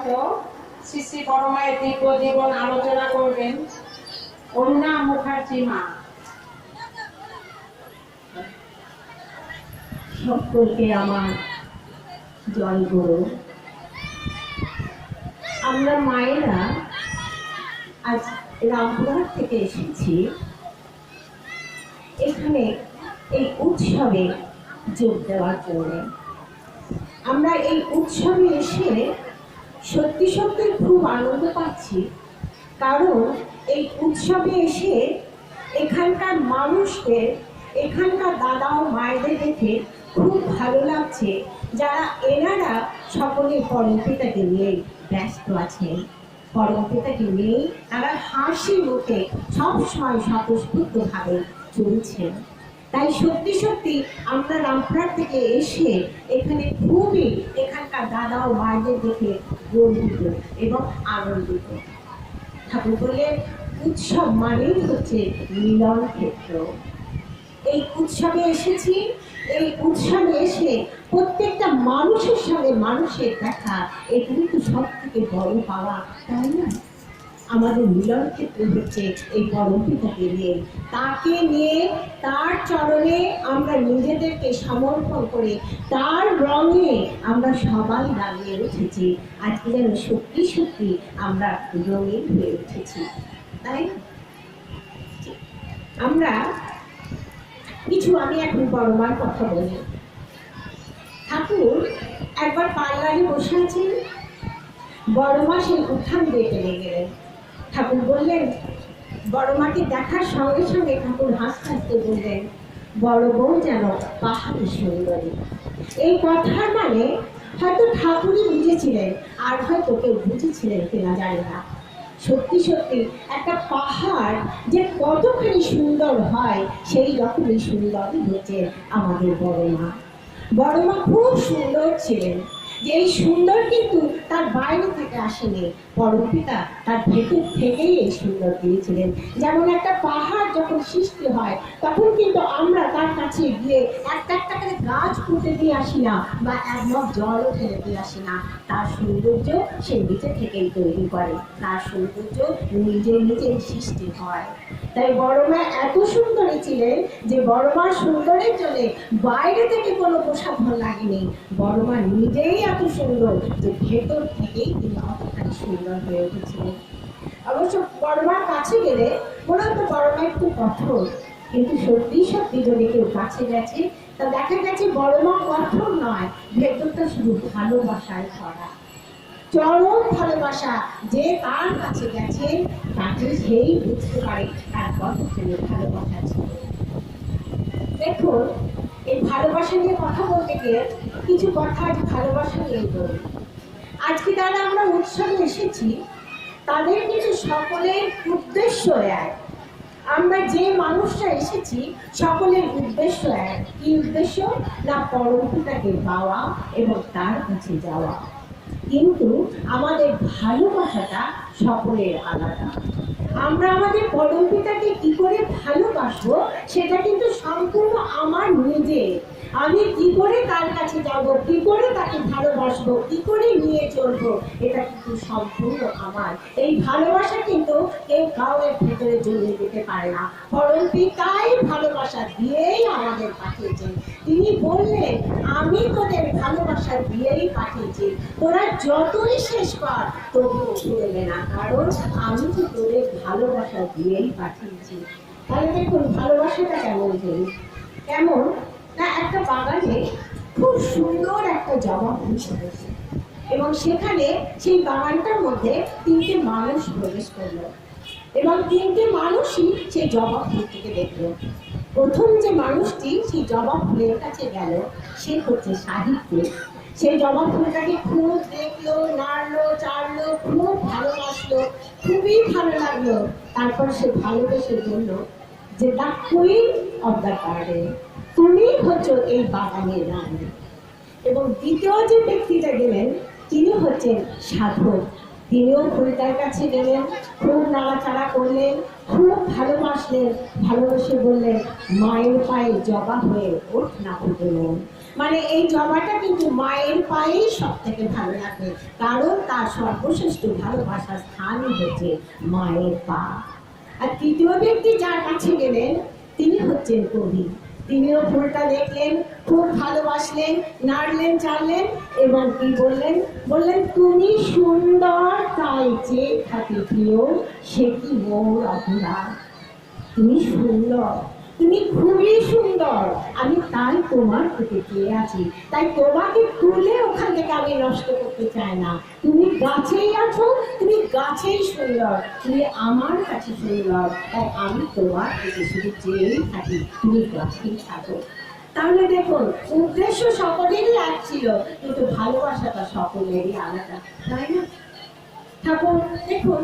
সম্মানিত শ্রী শ্রী বড় মায়ের দীর্ঘ জীবন আলোচনা করবেন অরুণা মুখার্জি মা। সকলকে আমার জয় গুরু। আমরা মায়েরা আজ রামপুরহাট থেকে এসেছি এখানে এই উৎসবে যোগ দেওয়ার জন্য। আমরা এই উৎসবে এসে সত্যি সত্যি খুব আনন্দ পাচ্ছি, কারণ এই উৎসবে এসে এখানকার মানুষদের, এখানকার দাদা ও মায়েদের দেখে খুব ভালো লাগছে, যারা এনারা সকলে পরমপিতাকে নিয়ে ব্যস্ত আছেন, পরমপিতাকে নিয়ে তারা হাসি মুখে সবসময় স্বতঃস্ফূর্তভাবে চলছেন। তাই সত্যি সত্যি আমরা রামপুরহাট থেকে এসে এখানে খুবই এখানকার দাদা ও মায়েদের দেখে গর্বিত এবং আনন্দিত। ঠাকুর বললেন উৎসব মানেই হচ্ছে মিলন ক্ষেত্র। এই উৎসবে এসেছি, এই উৎসবে এসে প্রত্যেকটা মানুষের সঙ্গে মানুষের দেখা, এগুলি তো সব থেকে বড় পাওয়া, তাই না? আমাদের মিলন ক্ষেত্র হচ্ছে এই পরমপিতাকে নিয়ে, তাকে নিয়ে তার চরণে আমরা নিজেদেরকে সমর্পণ করে তার রঙে আমরা সবাই দাঁড়িয়ে উঠেছি। আজকে যেন সত্যি সত্যি আমরা রঙিন হয়ে উঠেছি, তাই আমরা কিছু, আমি এখন বড় মার কথা বলি। ঠাকুর একবার পার্লারে বসে আছেন, বড় মা সেই উত্থান দিয়ে চলে গেলেন। ঠাকুর বললেন, বড় মাকে দেখার সঙ্গে সঙ্গে ঠাকুর হাসতে হাসতে বললেন, বড় বউ যেন পাহাড়ি সুন্দরী। এই কথার মানে হয়তো ঠাকুরই বুঝেছিলেন, আর হয়তো কেউ বুঝেছিলেন কিনা জানি না। সত্যি সত্যি একটা পাহাড় যে কতখানি সুন্দর হয়, সেই রকমই সুন্দরই হচ্ছে আমাদের বড় মা। বড় মা খুব সুন্দর ছিলেন, যে এই সুন্দর কিন্তু তার বাইরে থেকে আসেনি, পরমপিতা তার ভেতর থেকেই এই সুন্দর দিয়েছিলেন। যেমন একটা পাহাড় যখন সৃষ্টি হয় তখন কিন্তু আমরা তার কাছে গিয়ে একটা একটা করে গাছ পুঁতে দিয়ে আসি না, বা এক মগ জলও ঢেলে দিয়ে আসি না। তার সৌন্দর্য সে নিজে থেকেই তৈরি করে, তার সৌন্দর্য নিজে নিজেই সৃষ্টি হয়। তাই বড় মা এত সুন্দরী ছিলেন যে বড় মার সুন্দরের জন্য বাইরে থেকে কোনো প্রসাধন লাগেনি, বড় মা নিজেই এত সুন্দর যে ভেতর থেকেই তিনি অতখানি সুন্দর হয়ে উঠেছিলেন। অবশ্য বড় মার কাছে গেলে মনে হতো বড় মা একটু কঠোর, কিন্তু সত্যি সত্যি যদি কেউ কাছে গেছে তা দেখা গেছে বড় মা কঠোর নয়, ভেতরটা শুধু ভালোবাসায় ভরা, চরম ভালোবাসা। যে তার কাছে গেছে তাকে সেই বুঝতে পারে তার কতখানি ভালোবাসা ছিল। দেখুন, এই ভালোবাসা নিয়ে কথা বলতে গিয়ে কিছু কথা আজ ভালোবাসা নিয়ে বলি। আজকে যারা আমরা উৎসবে এসেছি তাদের কিন্তু সকলের উদ্দেশ্য এক। আমরা যে মানুষরা এসেছি সকলের উদ্দেশ্য এক। কি উদ্দেশ্য? না পরমপিতাকে পাওয়া এবং তার কাছে যাওয়া। কিন্তু আমাদের ভালোবাসাটা সকলের আলাদা। আমরা আমাদের পরমপিতাকে কি করে ভালোবাসবো সেটা কিন্তু সম্পূর্ণ আমার নিজে। আমি কি করে তার কাছে যাব, কি করে তাকে ভালোবাসবো, কি করে নিয়ে চলবো, এটা কিন্তু সম্পূর্ণ আমার। এই ভালোবাসা কিন্তু কেউ কাউয়ের ভেতরে জড়িয়ে দিতে পারে না। পরমপিতাই ভালোবাসা দিয়েই আমাদের পাঠিয়েছেন। তিনি বললেন, আমি তোদের ভালোবাসা দিয়েই পাঠিয়েছি, তোরা যতই শেষ কর তবুও ভুলবে না, কারণ আমি তো তোদের ভালোবাসা দিয়েই পাঠিয়েছি। তাহলে দেখুন ভালোবাসাটা কেমন জিনিস। কেমন না, একটা বাগানে খুব সুন্দর একটা জবা ফুল ফুটেছে এবং সেখানে সেই বাগানটার মধ্যে তিনটে মানুষ প্রবেশ করলো এবং তিনটে মানুষই সেই জবা ফুলটিকে দেখলো। প্রথম যে মানুষটি সেই জবা ফুলের কাছে গেল সে হচ্ছে সাহিত্য। সেই জবা ফুলটাকে খুব দেখলো, নাড়লো, চাড়লো, খুব ভালোবাসলো, খুবই ভালো লাগলো। তারপর সে ভালোবেসে বলল যে the queen of the garden, তুমি হচ্ছে এই বাগানের রানী। এবং দ্বিতীয় যে ব্যক্তিটা গেলেন তিনি হচ্ছেন সাধক। তিনিও ফুলটার কাছে গেলেন, খুব নাড়াচাড়া করলেন, খুব ভালোবাসলেন, ভালোবেসে বললেন, মায়ের পায়ে জবা হয়ে ওঠ না ফুটে মন, মানে এই জবাটা কিন্তু মায়ের পায়েই সব থেকে ভালো লাগে, কারণ তার সর্বশ্রেষ্ঠ ভালোবাসার স্থানই হচ্ছে মায়ের পা। আর তৃতীয় ব্যক্তি যার কাছে গেলেন তিনি হচ্ছেন কবি। তিনিও ফুলটা দেখলেন, খুব ভালোবাসলেন, নাড়লেন চাড়লেন এবং কি বললেন, বললেন তুমি সুন্দর তাই যে থাকি প্রিয় সে কি মোর অপরাধ। তুমি সুন্দর, তুমি খুবই সুন্দর, আমি তাই তোমার প্রতি চেয়ে আছি, তাই তোমাকে তুলে ওখান থেকে আমি নষ্ট করতে চাই না। তুমি গাছেই আছো, তুমি গাছেই সুন্দর, তুমি আমার কাছে সুন্দর, তাই আমি তোমার প্রতি শুধু চেয়েই থাকি, তুমি গাছেই থাকো। তাহলে দেখুন উদ্দেশ্য সকলেরই এক ছিল, কিন্তু ভালোবাসাটা সকলেরই আলাদা, তাই না? ঠাকুর দেখুন,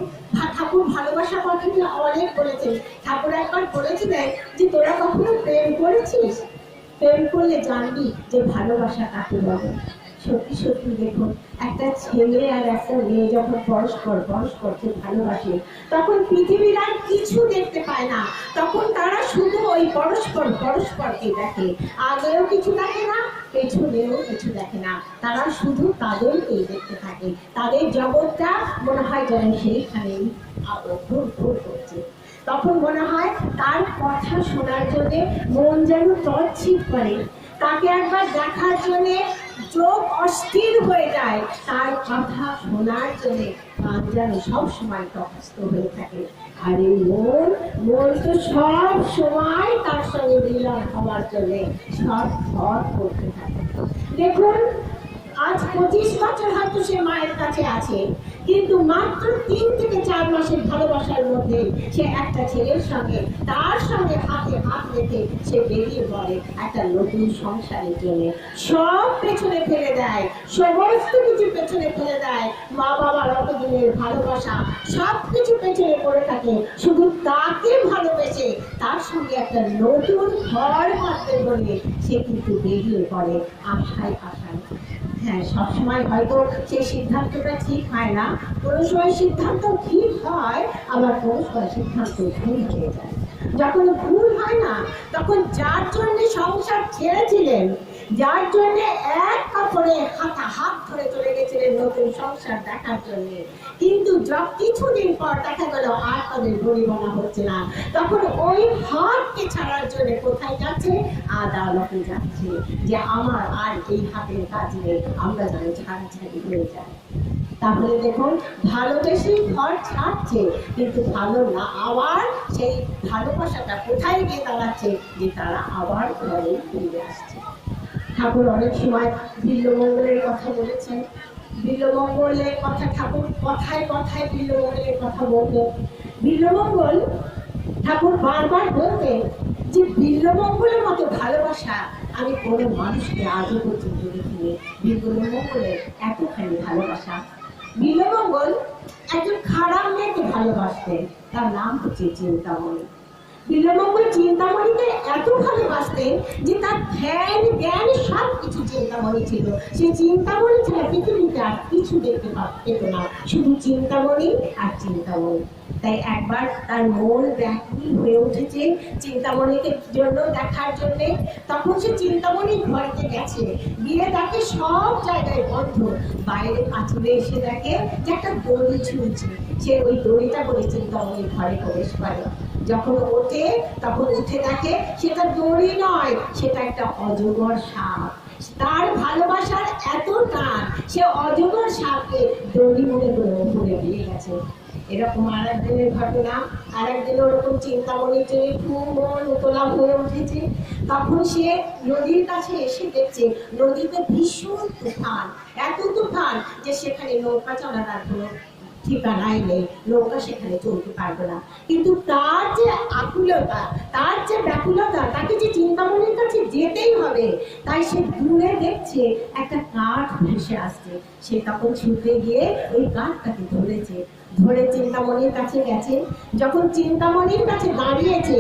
ঠাকুর ভালোবাসা কথাটি অনেক বলেছেন। ঠাকুর একবার বলেছিলেন যে তোরা কখনো প্রেম করেছিস? প্রেম করলে জানবি যে ভালোবাসা কাকে বলে। সত্যি সত্যি দেখুন, একটা ছেলে আর একটা মেয়ে যখন পরস্পরকে ভালোবাসে, তখন পৃথিবীর আর কিছু দেখতে পায় না। তখন তারা শুধু ওই পরস্পরকে দেখে, আগেও কিছু দেখে না, পেছনেও কিছু দেখে না, তারা শুধু তাদেরকেই দেখতে থাকে। তাদের জগৎটা মনে হয় যেন সেইখানেই ঘুর করছে। তখন মনে হয় তার কথা শোনার জন্য মন যেন তরছিট করে, তাকে একবার দেখার জন্য চোখ অস্থির হয়ে যায়, তার কথা শোনার জন্য কান যেন সবসময় তটস্থ হয়ে থাকে। আর এই মন তো সব সময় তার সঙ্গে মিলন হওয়ার জন্য সব পথ করতে থাকে। দেখুন আজ 25 বছর হয়তো সে মায়ের কাছে আছে, কিন্তু মাত্র 3 থেকে 4 মাসের ভালোবাসার মধ্যে সে একটা ছেলের সঙ্গে, তার সঙ্গে হাতে হাত রেখে সে বেরিয়ে পড়ে একটা নতুন সংসারের জন্য। সব পেছনে ফেলে দেয়, সমস্ত কিছু পেছনে ফেলে দেয়, মা বাবার অতদিনের ভালোবাসা সব কিছু পেছনে পড়ে থাকে, শুধু তাকে ভালোবেসে তার সঙ্গে একটা নতুন ঘর বাঁধতে বলে সে কিন্তু বেরিয়ে পড়ে আশায়। হ্যাঁ, সবসময় হয়তো সেই সিদ্ধান্তটা ঠিক হয় না, কোনো সময় সিদ্ধান্ত ঠিক হয়, আবার কোনো সময় সিদ্ধান্ত ভুল হয়ে যায়। যখন ভুল হয় না, তখন যার জন্য সংসার ছেড়েছিলেন, যার জন্য এক কাপড়ে হাত ধরে চলে গেছিলেন নতুন সংসার দেখার জন্য, কিন্তু কিছুদিন পর দেখা গেল আর তাদের পরিমাণা হচ্ছে না, তখন ওই হাতকে ছাড়ার জন্য কোথায় যাচ্ছে? আদালতে যাচ্ছে, যে আমার আর এই হাতের কাজ নেই, আমরা যেন ছাড়াছাড়ি হয়ে যাই। তাহলে দেখুন, ভালোবেসে ঘর ছাড়ছে, কিন্তু ভালো না, আবার সেই ভালোবাসাটা কোথায় গিয়ে দাঁড়াচ্ছে? যে তারা আবার ঘরে ফিরে আসছে। ঠাকুর অনেক সময় বিল্বমঙ্গলের কথা বলেছেন। বিল্বমঙ্গলের কথা ঠাকুর কথায় কথায় বিল্বমঙ্গলের কথা বলতেন। বিল্বমঙ্গল ঠাকুর বারবার বলতেন যে বিল্বমঙ্গলের মতো ভালোবাসা আমি কোনো মানুষকে আজও পর্যন্ত দেখিনি। বিল্বমঙ্গলের এতখানি ভালোবাসা। বিল্বমঙ্গল একজন খারাপ মেয়েকে ভালোবাসতেন, তার নাম হচ্ছে চিন্তামণি। বিল্বমঙ্গল চিন্তামণিকে এত ভালোবাসতেন যে তার ধ্যান জ্ঞান সব কিছু চিন্তামণি ছিল। সে চিন্তামণি ছাড়া পৃথিবীতে আর কিছু দেখতে পেত না, শুধু চিন্তামণি আর চিন্তামণি। তাই একবার তার মন ব্যাকুল হয়ে উঠেছে চিন্তামণিকে জন্য দেখার জন্যে। তখন সে চিন্তামণির ঘরেতে গেছে, গিয়ে দেখে সব জায়গায় বন্ধ। বাইরে পাঁচিলে এসে দেখে যে একটা দড়ি ঝুলছে, সে ওই দড়িটা বলে চিন্তামণির ঘরে প্রবেশ করে। যখন ওঠে তখন উঠে দেখে সেটা দড়ি নয়, সেটা একটা অজগর সাপ। তার ভালোবাসার এত টান, সে অজগর সাপকে দড়ি মনে করে উপরে দিয়ে গেছে। এরকম আর একদিনের ঘটনা, আর একদিন ওরকম চিন্তামণির জন্য খুব মন উতলা হয়ে উঠেছে। তখন সে নদীর কাছে এসে দেখছে নদীতে ভীষণ তুফান, এত তুফান যে সেখানে নৌকা চলার আর কোনো ঠিকানাই নেই, নৌকা সেখানে চলতে পারবে না। কিন্তু তার যে আকুলতা, তার যে ব্যাকুলতা, তাকে যে চিন্তামণির কাছে যেতেই হবে, তাই সে দূরে দেখছে একটা কাঠ ভেসে আসছে। সে তখন ছুটে গিয়ে ওই কাঠটাকে ধরে চিন্তামণির কাছে গেছে। যখন চিন্তামণির কাছে দাঁড়িয়েছে,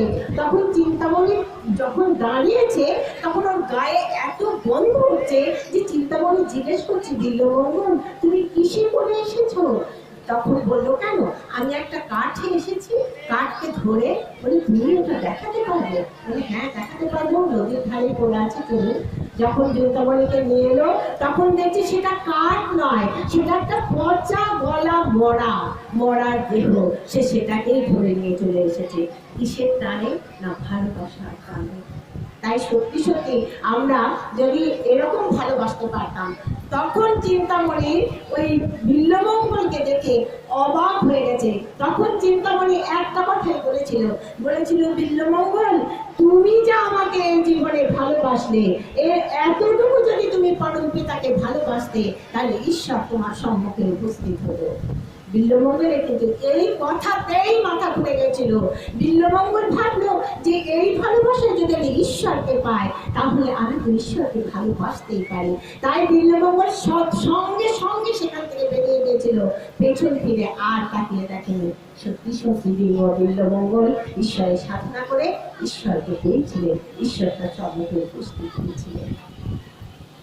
তখন ওর গায়ে এত গন্ধ হচ্ছে যে চিন্তামণি জিজ্ঞেস করছে, বিল্বমঙ্গল তুমি কিসে করে এসেছো? তখন বললো, কেন, আমি একটা কাঠে এসেছি। কাঠকে ধরে বলি, তুমি ওটা দেখাতে পারবে? বলে, হ্যাঁ দেখাতে পারবো, নদীর ধারে পড়ে আছে, চলুন। যখন চিন্তামণিকে নিয়ে এলো তখন দেখছি সেটা কাঠ নয়, সেটা একটা পচা গলা মরা মরার দেহ। সে সেটাকেই ধরে নিয়ে চলে এসেছে। কিসের টানে? না ভালোবাসার টানে। তাই সত্যি সত্যি আমরা যদি এরকম ভালোবাসতে পারতাম। তখন চিন্তামণি ওই বিল্বমঙ্গলকে দেখে অবাক হয়ে গেছে। তখন চিন্তামণি একটা কথাই বলেছিল বিল্বমঙ্গল, তুমি যা আমাকে এই জীবনে ভালোবাসলে, এতটুকু যদি তুমি পরম পিতাকে ভালোবাসতে, তাহলে ঈশ্বর তোমার সম্মুখে উপস্থিত হতো। বিল্বমঙ্গলের কিন্তু এই কথাতেই মাথা ঘুরে গেছিল। বিল্বমঙ্গল ভাবলো যে এই ভালোবাসা যদি আমি ঈশ্বরকে পাই, তাহলে আমি তো ঈশ্বরকে ভালোবাসতেই পারি। তাই বিল্বমঙ্গল সঙ্গে সঙ্গে সেখান থেকে বেরিয়ে গিয়েছিল, পেছন ফিরে আর তাকিয়ে দেখেনি। সত্যি সত্যি বিল্বমঙ্গল ঈশ্বরের সাধনা করে ঈশ্বরকে পেয়েছিলেন, ঈশ্বর তার সম্মুখে উপস্থিত হয়েছিলেন।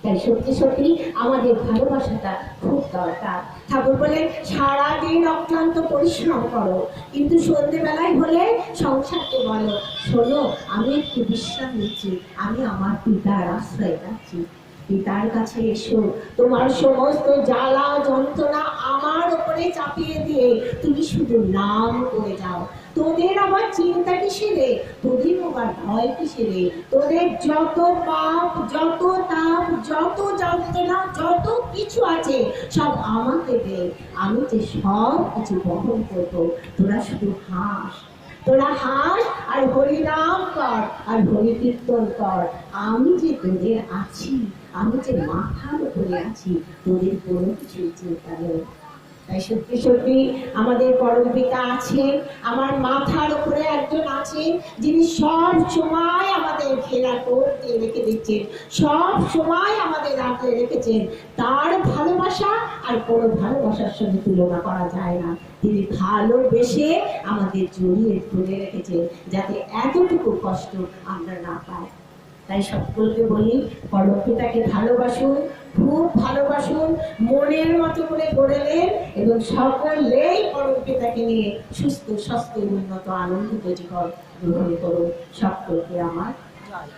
তাই সত্যি সত্যি আমাদের ভালোবাসাটা খুব দরকার। ঠাকুর বলেন সারাদিন অক্লান্ত পরিশ্রম করো, কিন্তু সন্ধ্যেবেলায় হলে সংসারকে বলো, শোনো আমি একটু বিশ্রাম নিচ্ছি, আমি আমার পিতার আশ্রয় যাচ্ছি। পিতার কাছে এসো, তোমার সমস্ত জ্বালা যন্ত্রণা আমার উপরে চাপিয়ে দিয়ে তুমি শুধু নাম করে যাও। তোদের আবার চিন্তা কিসেরে, তোদের আবার ভয় কিসেরে? তোদের যত পাপ, যত তাপ, যত যন্ত্রণা, যত কিছু আছে সব আমাকে দে, আমি যে সব কিছু বহন করবো। তোরা শুধু হাস, তোরা হাস আর হরিনাম কর আর হরি কীর্তন কর। আমি যে তোদের আছি, আমি যে মাথার উপরে আছি, তোদের কোনো কিছু চিন্তা নেই। তাই সত্যি সত্যি আমাদের পরম পিতা আছেন, আমার মাথার উপরে একজন আছেন যিনি সব সময় আমাদের ঘেরা করতে রেখে দিচ্ছেন, সব সময় আমাদের রাখতে রেখেছেন। তার ভালোবাসা আর কোনো ভালোবাসার সঙ্গে তুলনা করা যায় না। তিনি ভালোবেসে আমাদের জড়িয়ে ধরে রেখেছেন, যাতে এতটুকু কষ্ট আমরা না পাই। তাই সকলকে বলি, পরম পিতাকে ভালোবাসুন, খুব ভালোবাসুন, মনের মতো করে গড়ে নেন এবং সকলেই পরম পিতাকে নিয়ে সুস্থ স্বাস্থ্য উন্নত আনন্দিত জীবন গ্রহণ করুন। সকলকে আমার জয়।